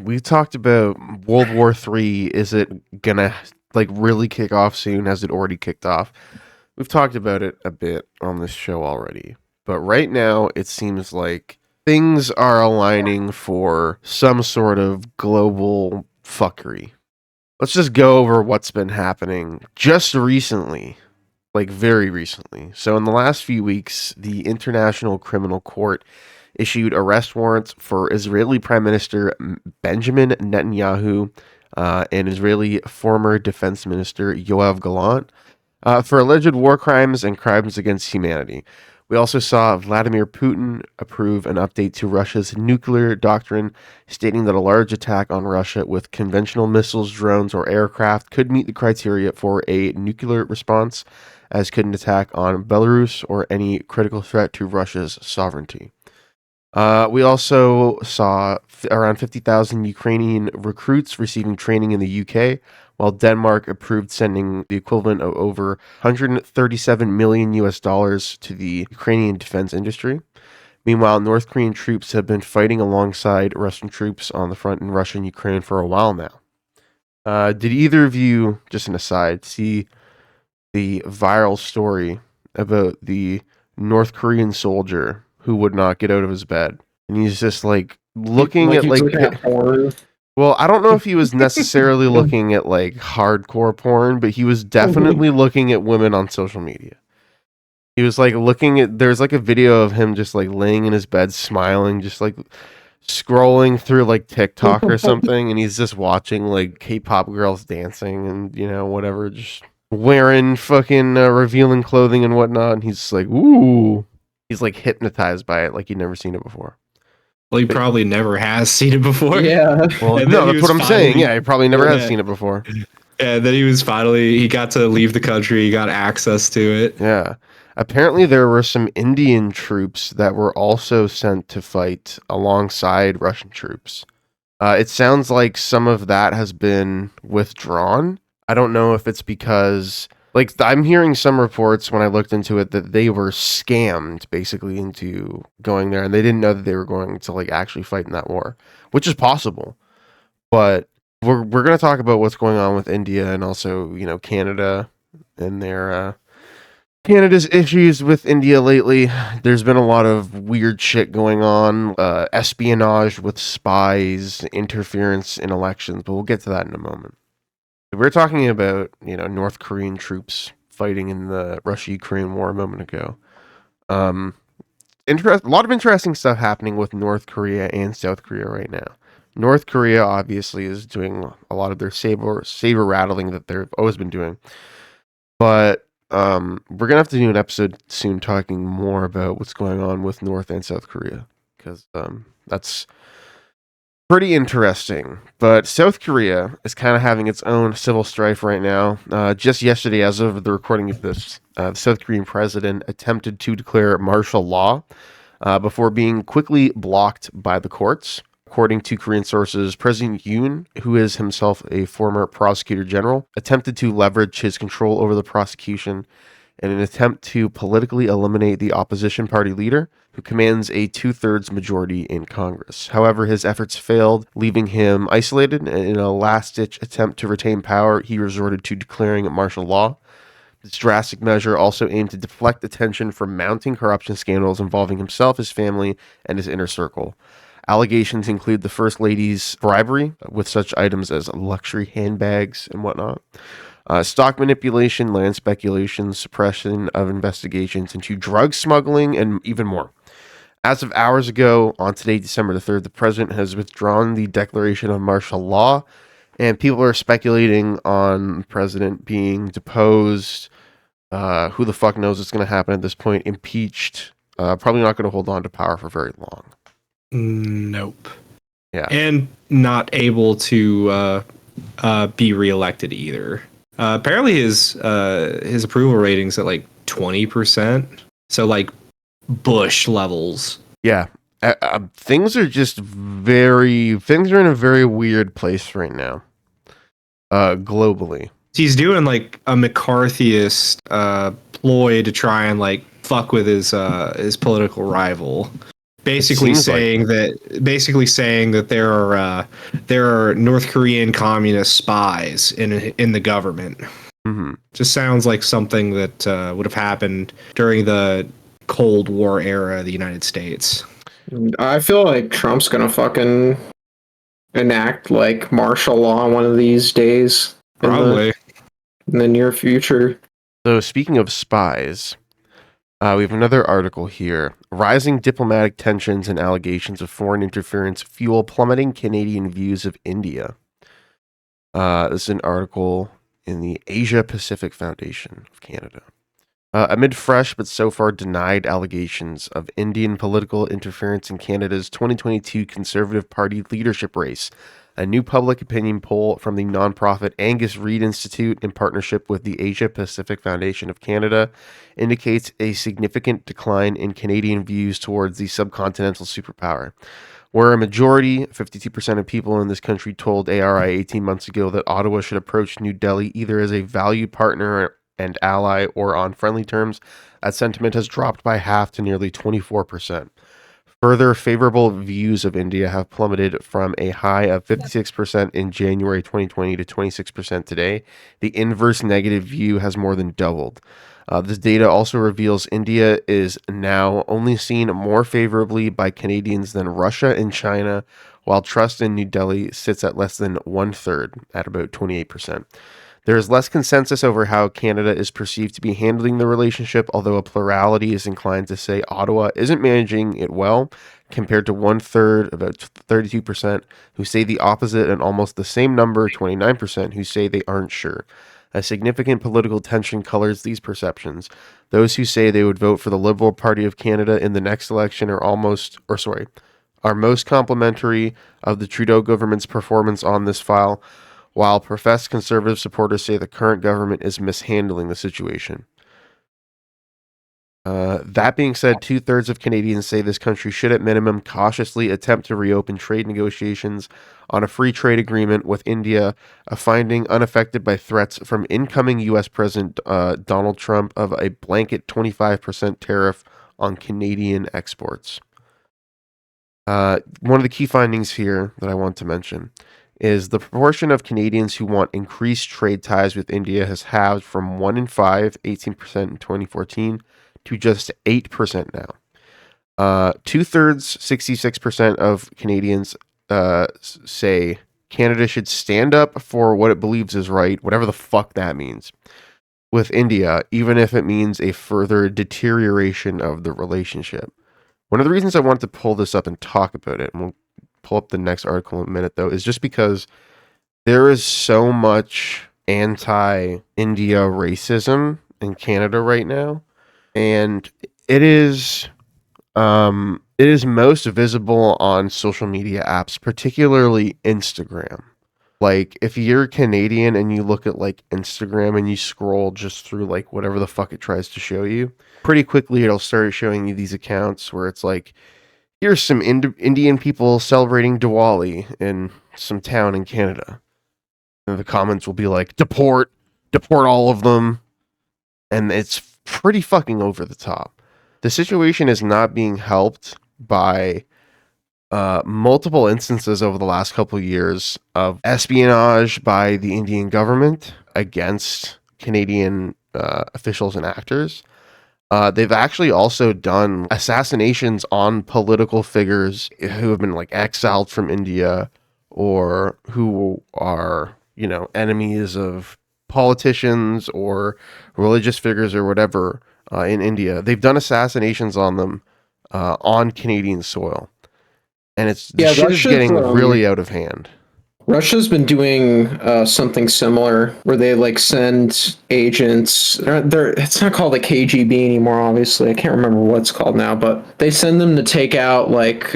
We talked about World War III. Is it gonna like really kick off soon? Has it already kicked off? We've talked about it a bit on this show already. But right now, it seems like things are aligning for some sort of global fuckery. Let's just go over what's been happening just recently, like very recently. So, in the last few weeks, the International Criminal Court issued arrest warrants for Israeli Prime Minister Benjamin Netanyahu and Israeli former Defense Minister Yoav Gallant for alleged war crimes and crimes against humanity. We also saw Vladimir Putin approve an update to Russia's nuclear doctrine, stating that a large attack on Russia with conventional missiles, drones, or aircraft could meet the criteria for a nuclear response, as could an attack on Belarus or any critical threat to Russia's sovereignty. We also saw around 50,000 Ukrainian recruits receiving training in the UK, while Denmark approved sending the equivalent of over 137 million US dollars to the Ukrainian defense industry. Meanwhile, North Korean troops have been fighting alongside Russian troops on the front in Russia and Ukraine for a while now. Did either of you, just an aside, see the viral story about the North Korean soldier who would not get out of his bed? And he's just like looking at like porn. well, I don't know if he was necessarily looking at like hardcore porn, but he was definitely looking at women on social media. He was like looking at, there's like a video of him just like laying in his bed smiling, just like scrolling through like TikTok or something, and he's just watching like K-pop girls dancing and, you know, whatever, just wearing fucking revealing clothing and whatnot, and he's just like, ooh. He's like hypnotized by it like he'd never seen it before. Well, he probably never has seen it before. Yeah. Well, no, that's what I'm saying. Yeah, he probably never has seen it before. Yeah, then he got to leave the country, he got access to it. Yeah. Apparently there were some Indian troops that were also sent to fight alongside Russian troops. It sounds like some of that has been withdrawn. I don't know if it's because, like, I'm hearing some reports when I looked into it that they were scammed basically into going there, and they didn't know that they were going to like actually fight in that war, which is possible. But we're going to talk about what's going on with India and also, you know, Canada and their Canada's issues with India lately. There's been a lot of weird shit going on, espionage with spies, interference in elections, but we'll get to that in a moment. We're talking about, you know, North Korean troops fighting in the Russia-Ukraine war a moment ago. A lot of interesting stuff happening with North Korea and South Korea right now. North Korea obviously is doing a lot of their saber rattling that they've always been doing, but we're gonna have to do an episode soon talking more about what's going on with North and South Korea, because that's pretty interesting. But South Korea is kind of having its own civil strife right now. Just yesterday, as of the recording of this, the South Korean president attempted to declare martial law before being quickly blocked by the courts. According to Korean sources, President Yoon, who is himself a former prosecutor general, attempted to leverage his control over the prosecution in an attempt to politically eliminate the opposition party leader, who commands a 2/3 majority in Congress. However, his efforts failed, leaving him isolated, and in a last-ditch attempt to retain power, he resorted to declaring martial law. This drastic measure also aimed to deflect attention from mounting corruption scandals involving himself, his family, and his inner circle. Allegations include the First Lady's bribery with such items as luxury handbags and whatnot, stock manipulation, land speculation, suppression of investigations into drug smuggling, and even more. As of hours ago, on today, December the 3rd, the president has withdrawn the declaration of martial law, and people are speculating on the president being deposed. Who the fuck knows what's going to happen at this point? Impeached. Probably not going to hold on to power for very long. Nope. Yeah. And not able to be reelected either. Apparently his approval rating's at like 20%. So like Bush levels. Yeah. Things are in a very weird place right now. Globally. He's doing like a McCarthyist ploy to try and like fuck with his political rival. Basically saying that there are North Korean communist spies in the government. Mm-hmm. Just sounds like something that would have happened during the Cold War era of the United States. I feel like Trump's gonna fucking enact like martial law one of these days. Probably. In the near future. So speaking of spies, we have another article here. Rising diplomatic tensions and allegations of foreign interference fuel plummeting Canadian views of India. This is an article in the Asia Pacific Foundation of Canada. Amid fresh but so far denied allegations of Indian political interference in Canada's 2022 Conservative Party leadership race, a new public opinion poll from the nonprofit Angus Reid Institute in partnership with the Asia Pacific Foundation of Canada indicates a significant decline in Canadian views towards the subcontinental superpower. Where a majority, 52% of people in this country, told ARI 18 months ago that Ottawa should approach New Delhi either as a valued partner and ally or on friendly terms, that sentiment has dropped by half to nearly 24%. Further, favorable views of India have plummeted from a high of 56% in January 2020 to 26% today. The inverse negative view has more than doubled. This data also reveals India is now only seen more favorably by Canadians than Russia and China, while trust in New Delhi sits at less than 1/3, at about 28%. There is less consensus over how Canada is perceived to be handling the relationship, although a plurality is inclined to say Ottawa isn't managing it well, compared to 1/3, about 32%, who say the opposite, and almost the same number, 29%, who say they aren't sure. A significant political tension colors these perceptions. Those who say they would vote for the Liberal Party of Canada in the next election are most complimentary of the Trudeau government's performance on this file, while professed conservative supporters say the current government is mishandling the situation. That being said, 2/3 of Canadians say this country should at minimum cautiously attempt to reopen trade negotiations on a free trade agreement with India, a finding unaffected by threats from incoming U.S. President Donald Trump of a blanket 25% tariff on Canadian exports. One of the key findings here that I want to mention is the proportion of Canadians who want increased trade ties with India has halved from 1 in 5, 18% in 2014, to just 8% now. 2/3, 66% of Canadians say Canada should stand up for what it believes is right, whatever the fuck that means, with India, even if it means a further deterioration of the relationship. One of the reasons I wanted to pull this up and talk about it, and we'll pull up the next article in a minute though, is just because there is so much anti-India racism in Canada right now. And it is most visible on social media apps, particularly Instagram. Like, if you're Canadian and you look at like Instagram and you scroll just through like whatever the fuck it tries to show you, pretty quickly it'll start showing you these accounts where it's like, here's some Indian people celebrating Diwali in some town in Canada. And the comments will be like, deport all of them. And it's pretty fucking over the top. The situation is not being helped by multiple instances over the last couple of years of espionage by the Indian government against Canadian officials and actors. They've actually also done assassinations on political figures who have been like exiled from India or who are, enemies of politicians or religious figures or whatever in India. They've done assassinations on them on Canadian soil. And shit is getting really out of hand. Russia's been doing something similar where they like send agents. It's not called the KGB anymore, obviously. I can't remember what it's called now, but they send them to take out like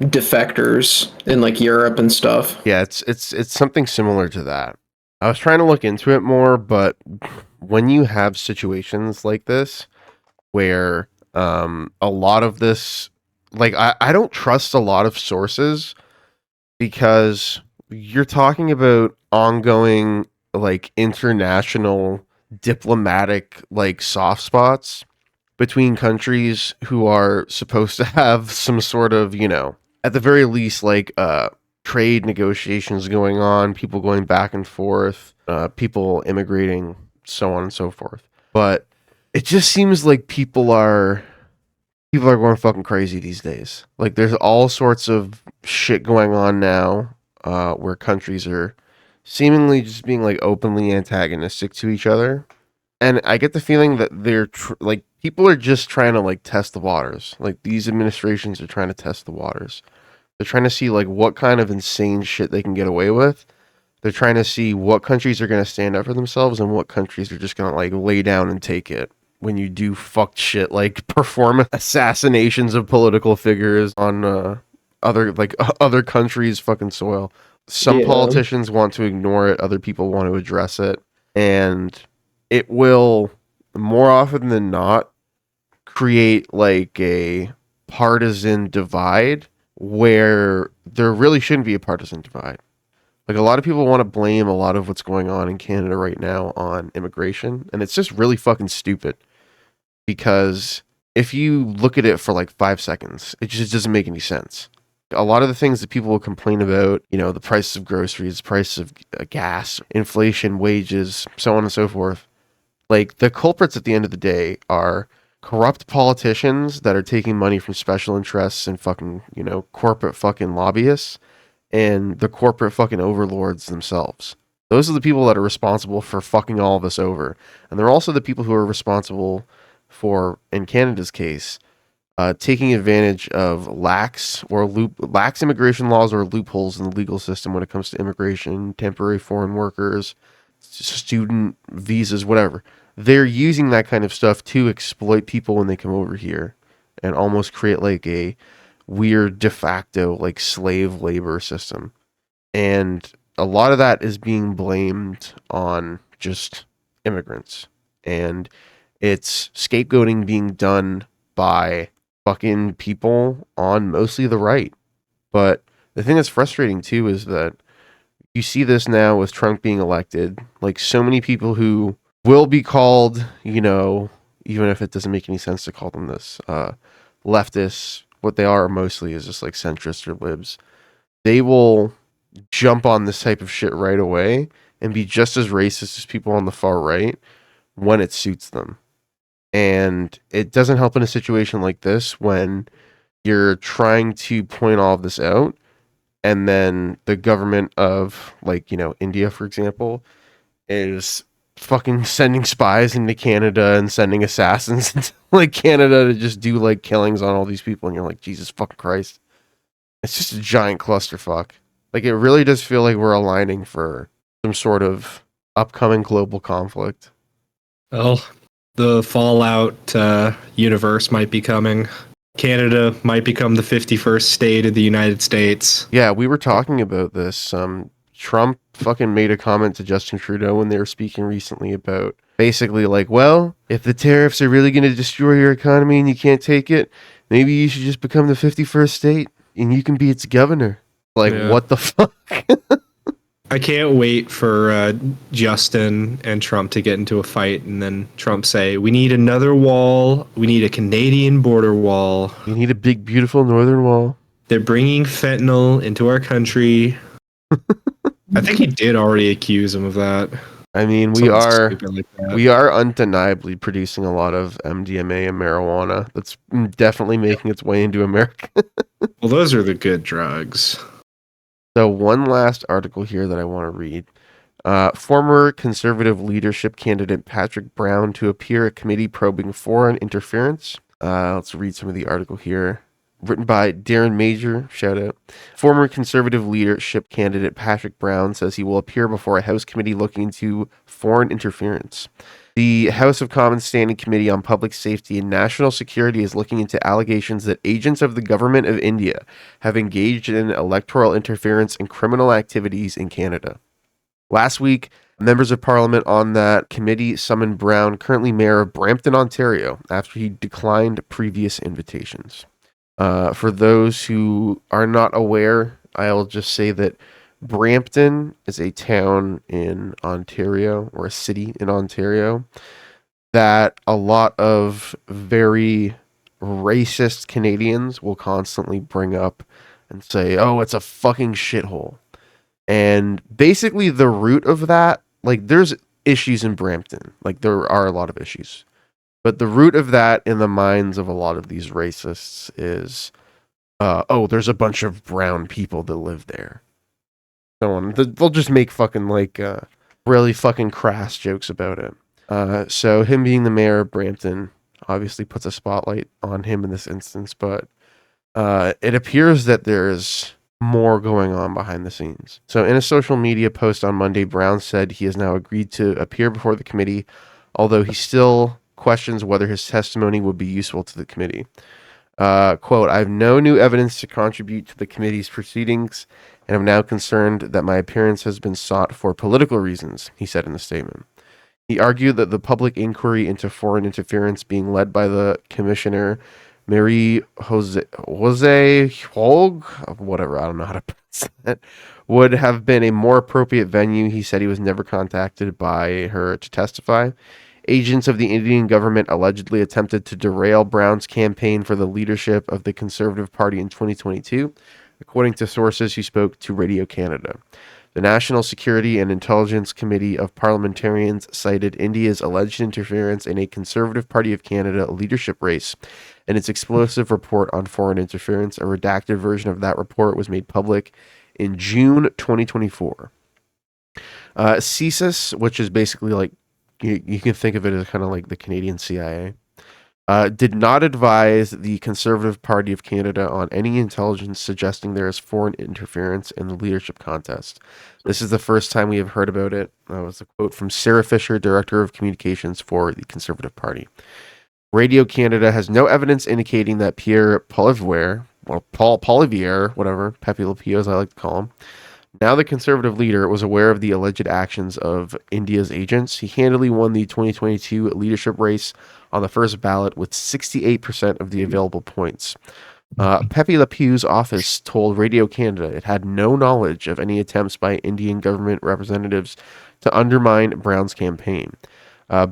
defectors in like Europe and stuff. Yeah, it's something similar to that. I was trying to look into it more, but when you have situations like this where A lot of this, like, I don't trust a lot of sources because you're talking about ongoing, like, international diplomatic, like, soft spots between countries who are supposed to have some sort of, at the very least, like, trade negotiations going on, people going back and forth, people immigrating, so on and so forth. But it just seems like people are going fucking crazy these days. Like, there's all sorts of shit going on now, where countries are seemingly just being, like, openly antagonistic to each other. And I get the feeling that they're like, people are just trying to, like, test the waters. Like, these administrations are trying to test the waters. They're trying to see, like, what kind of insane shit they can get away with. They're trying to see what countries are going to stand up for themselves and what countries are just going to, like, lay down and take it when you do fucked shit, like perform assassinations of political figures on other countries' fucking soil. Some politicians want to ignore it, other people want to address it, and it will, more often than not, create like a partisan divide where there really shouldn't be a partisan divide. Like, a lot of people want to blame a lot of what's going on in Canada right now on immigration, and it's just really fucking stupid. Because if you look at it for like 5 seconds, it just doesn't make any sense. A lot of the things that people will complain about, the price of groceries, price of gas, inflation, wages, so on and so forth. Like, the culprits at the end of the day are corrupt politicians that are taking money from special interests and fucking, corporate fucking lobbyists, and the corporate fucking overlords themselves. Those are the people that are responsible for fucking all of us over. And they're also the people who are responsible for, in Canada's case, taking advantage of lax immigration laws or loopholes in the legal system when it comes to immigration, temporary foreign workers, student visas, whatever. They're using that kind of stuff to exploit people when they come over here and almost create like a weird de facto like slave labor system. And a lot of that is being blamed on just immigrants. And it's scapegoating being done by fucking people on mostly the right. But the thing that's frustrating too is that you see this now with Trump being elected. Like, so many people who will be called, even if it doesn't make any sense to call them this, leftists, what they are mostly is just like centrists or libs. They will jump on this type of shit right away and be just as racist as people on the far right when it suits them. And it doesn't help in a situation like this when you're trying to point all of this out, and then the government of, like, India, for example, is fucking sending spies into Canada and sending assassins into, like, Canada to just do, like, killings on all these people, and you're like, Jesus fucking Christ. It's just a giant clusterfuck. Like, it really does feel like we're aligning for some sort of upcoming global conflict. Well, the Fallout universe might be coming. Canada might become the 51st state of the United States. Yeah, we were talking about this. Trump fucking made a comment to Justin Trudeau when they were speaking recently about basically like, well, if the tariffs are really going to destroy your economy and you can't take it, maybe you should just become the 51st state and you can be its governor. Like, yeah. What the fuck? I can't wait for Justin and Trump to get into a fight, and then Trump say, we need another wall. We need a Canadian border wall. We need a big, beautiful northern wall. They're bringing fentanyl into our country. I think he did already accuse him of that. I mean, we are undeniably producing a lot of MDMA and marijuana. That's definitely making its way into America. Well, those are the good drugs. So one last article here that I want to read. Former conservative leadership candidate Patrick Brown to appear at committee probing foreign interference. Let's read some of the article here. Written by Darren Major, shout out. Former conservative leadership candidate Patrick Brown says he will appear before a House committee looking into foreign interference. The House of Commons Standing Committee on Public Safety and National Security is looking into allegations that agents of the government of India have engaged in electoral interference and criminal activities in Canada. Last week, Members of Parliament on that committee summoned Brown, currently mayor of Brampton, Ontario, after he declined previous invitations. For those who are not aware, I'll just say that Brampton is a town in Ontario, or a city in Ontario, that a lot of very racist Canadians will constantly bring up and say, oh, it's a fucking shithole. And basically the root of that, like, there's issues in Brampton. Like, there are a lot of issues. But the root of that in the minds of a lot of these racists is, oh, there's a bunch of brown people that live there. So on. They'll just make fucking, like, really fucking crass jokes about it. So him being the mayor of Brampton obviously puts a spotlight on him in this instance, but it appears that there's more going on behind the scenes. So in a social media post on Monday, Brown said he has now agreed to appear before the committee, although he still questions whether his testimony would be useful to the committee. Quote, I have no new evidence to contribute to the committee's proceedings and am now concerned that my appearance has been sought for political reasons, he said in the statement. He argued that the public inquiry into foreign interference being led by the commissioner Marie Jose Holg, whatever, I don't know how to pronounce that, would have been a more appropriate venue. He said he was never contacted by her to testify. Agents of the Indian government allegedly attempted to derail Brown's campaign for the leadership of the Conservative Party in 2022, according to sources who spoke to Radio Canada. The National Security and Intelligence Committee of Parliamentarians cited India's alleged interference in a Conservative Party of Canada leadership race in its explosive report on foreign interference. A redacted version of that report was made public in June 2024. CSIS, which is basically like, you can think of it as kind of like the Canadian CIA, did not advise the Conservative Party of Canada on any intelligence suggesting there is foreign interference in the leadership contest. This is the first time we have heard about it. That was a quote from Sarah Fisher, Director of Communications for the Conservative Party. Radio Canada has no evidence indicating that Pierre Poilievre, or Paul Poilievre, whatever, Pepe Le Pew as I like to call him, now the Conservative leader, was aware of the alleged actions of India's agents. He handily won the 2022 leadership race on the first ballot with 68% of the available points. Pepe Le Pew's office told Radio Canada it had no knowledge of any attempts by Indian government representatives to undermine Brown's campaign.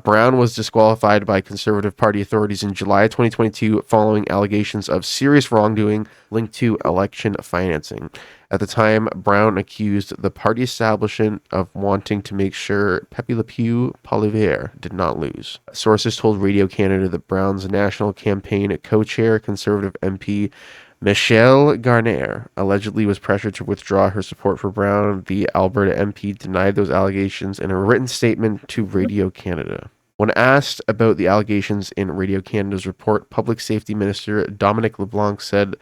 Brown was disqualified by Conservative Party authorities in July 2022 following allegations of serious wrongdoing linked to election financing. At the time, Brown accused the party establishment of wanting to make sure Pepe Le Pew Poilievre did not lose. Sources told Radio Canada that Brown's national campaign co-chair, Conservative MP Michelle Garnier, allegedly was pressured to withdraw her support for Brown. The Alberta MP denied those allegations in a written statement to Radio Canada. When asked about the allegations in Radio Canada's report, Public Safety Minister Dominic LeBlanc said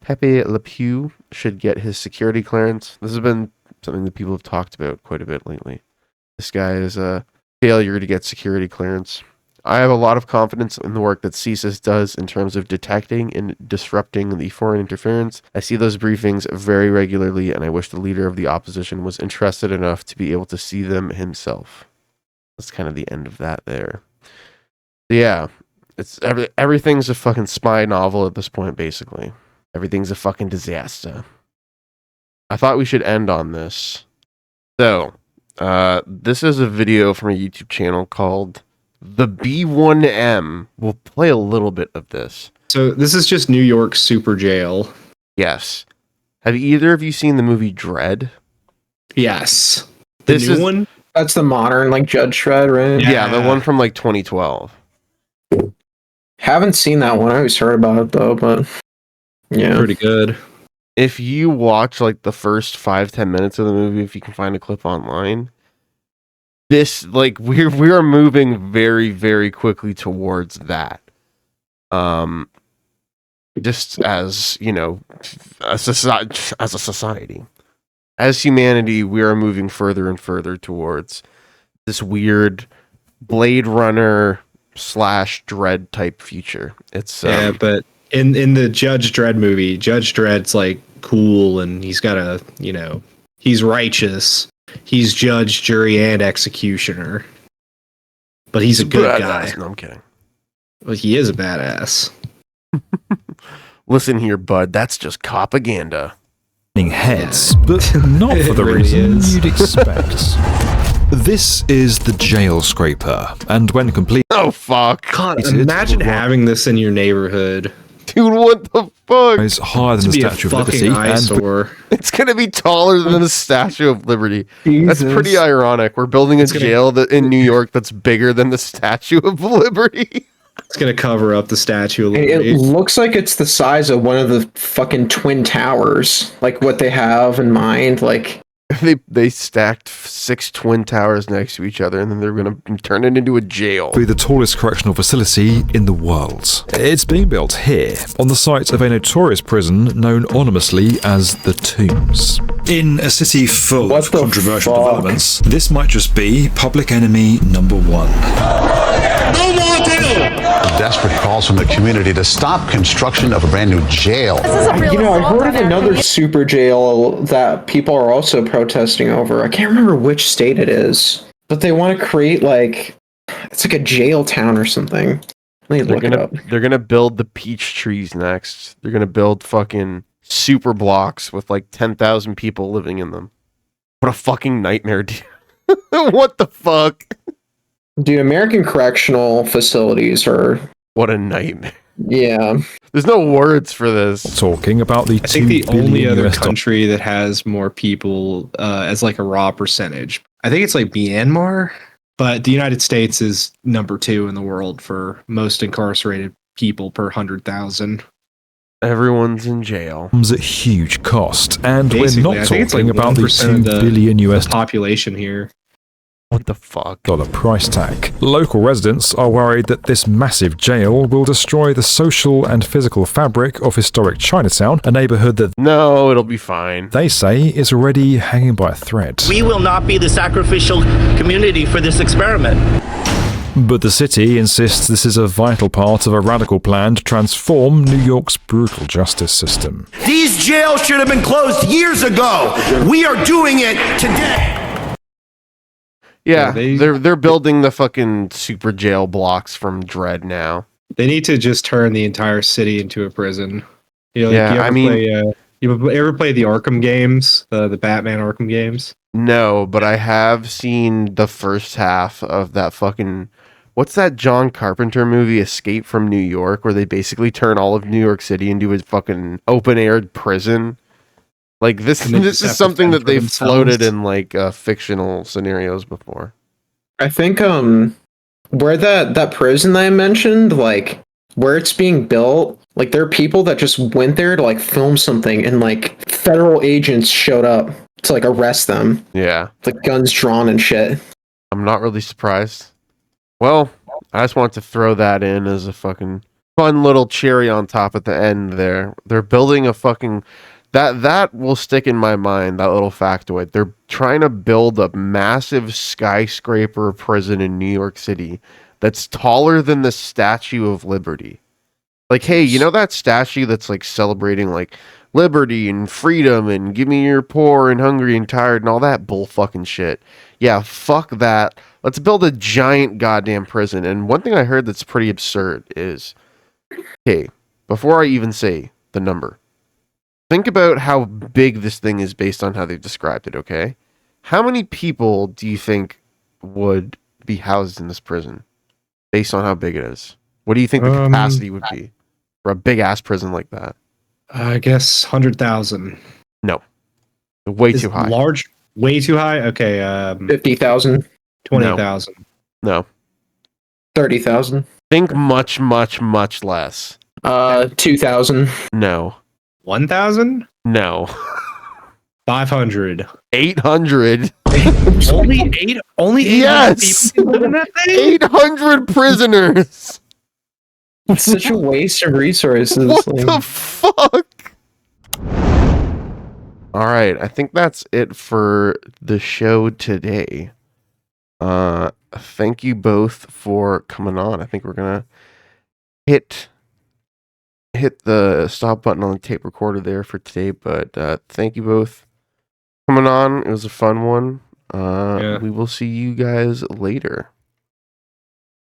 Pepe Le Pew should get his security clearance. This has been something that people have talked about quite a bit lately. This guy is a failure to get security clearance. I have a lot of confidence in the work that CSIS does in terms of detecting and disrupting the foreign interference. I see those briefings very regularly, and I wish the leader of the opposition was interested enough to be able to see them himself. That's kind of the end of that there. Yeah, it's everything's a fucking spy novel at this point, basically. Everything's a fucking disaster. I thought we should end on this. So, this is a video from a YouTube channel called The B1M. We'll play a little bit of this. So this is just New York Super Jail. Yes. Have either of you seen the movie Dredd? Yes. This The new is one? That's the modern, like, Judge Dredd, right? Yeah, the one from like 2012. Haven't seen that one. I always heard about it, though, but yeah. Pretty good. If you watch like the first 5-10 minutes of the movie, if you can find a clip online, this, like, we are moving very, very quickly towards that. Just as, you know, as a society, as humanity, we are moving further and further towards this weird Blade Runner / Dredd type future. It's yeah, but in the Judge Dredd movie, Judge Dredd's like cool and he's got a, you know, he's righteous. he's judge, jury, and executioner. But he's a good guy. No, I'm kidding. Well, he is a badass. Listen here, bud. That's just propaganda. Heads, but not for the really reason is. you'd expect. This is the jail scraper, and when complete, Oh, fuck. God, It's imagine what- having this in your neighborhood. Dude, what the fuck? is higher than To the be a Statue of fucking Liberty, and eyesore. It's going to be taller than the Statue of Liberty. That's Jesus. pretty ironic. We're building a gonna- jail in New York that's bigger than the Statue of Liberty. It's gonna cover up the Statue of It Liberty. looks like it's the size of one of the fucking twin towers, like what they have in mind. Like, They stacked 6 twin towers next to each other, and then they're going to turn it into a jail. be the tallest correctional facility in the world. It's being built here, on the site of a notorious prison known anonymously as the Tombs. In a city full What of the controversial fuck? developments, this might just be public enemy number one. Desperate calls from the community to stop construction of a brand new jail. I heard of another super jail that people are also protesting over. I can't remember which state it is, but they want to create it's like a jail town or something. Let me look it up. They're gonna build the peach trees next. They're gonna build fucking super blocks with like 10,000 people living in them. What a fucking nightmare, dude. What the fuck? Dude, American correctional facilities are, What a nightmare. yeah. There's no words for this. Talking about the I think the $2 billion only other US country that has more people as like a raw percentage, I think it's like Myanmar, but the United States is number 2 in the world for most incarcerated people per 100,000. Everyone's in jail. comes at huge cost, and Basically, we're I not think it's talking like about the 1% of $2 the billion US population here. What the fuck? dollar price tag. Local residents are worried that this massive jail will destroy the social and physical fabric of historic Chinatown, a neighborhood that No, it'll be fine. they say is already hanging by a thread. We will not be the sacrificial community for this experiment. But the city insists this is a vital part of a radical plan to transform New York's brutal justice system. These jails should have been closed years ago. We are doing it today. Yeah, Yeah, they're building the fucking super jail blocks from Dread now. They need to just turn the entire city into a prison. You ever play the Arkham games, the Batman Arkham games? No, but I have seen the first half of that fucking... What's that John Carpenter movie, Escape from New York, where they basically turn all of New York City into a fucking open-aired prison? Like, this And they this just is have to something fend that for they've themselves. floated in, like, fictional scenarios before. I think where that prison that I mentioned, like where it's being built, like there are people that just went there to like film something, and like federal agents showed up to like arrest them, Yeah, like guns drawn and shit. I'm not really surprised. Well, I just want to throw that in as a fucking fun little cherry on top at the end there. They're building a fucking... That will stick in my mind, that little factoid. They're trying to build a massive skyscraper prison in New York City that's taller than the Statue of Liberty. Like, hey, you know that statue that's like celebrating like liberty and freedom and give me your poor and hungry and tired and all that bull fucking shit. Yeah, fuck that. Let's build a giant goddamn prison. And one thing I heard that's pretty absurd is, okay, before I even say the number, think about how big this thing is based on how they've described it, okay? How many people do you think would be housed in this prison based on how big it is? What do you think the capacity would be for a big ass prison like that? I guess 100,000. No. Way Is too high. Large, way too high. Okay, 50,000, 20,000. No. 30,000, Think much, much, much less. 2,000. No. 1,000? No. 500. 800. Only 800 Yes! people live in that thing? 800 prisoners! It's such a waste of resources. What like- the fuck? All right, I think that's it for the show today. Thank you both for coming on. I think we're gonna hit the stop button on the tape recorder there for today. But thank you both for coming on. It was a fun one. Yeah. We will see you guys later.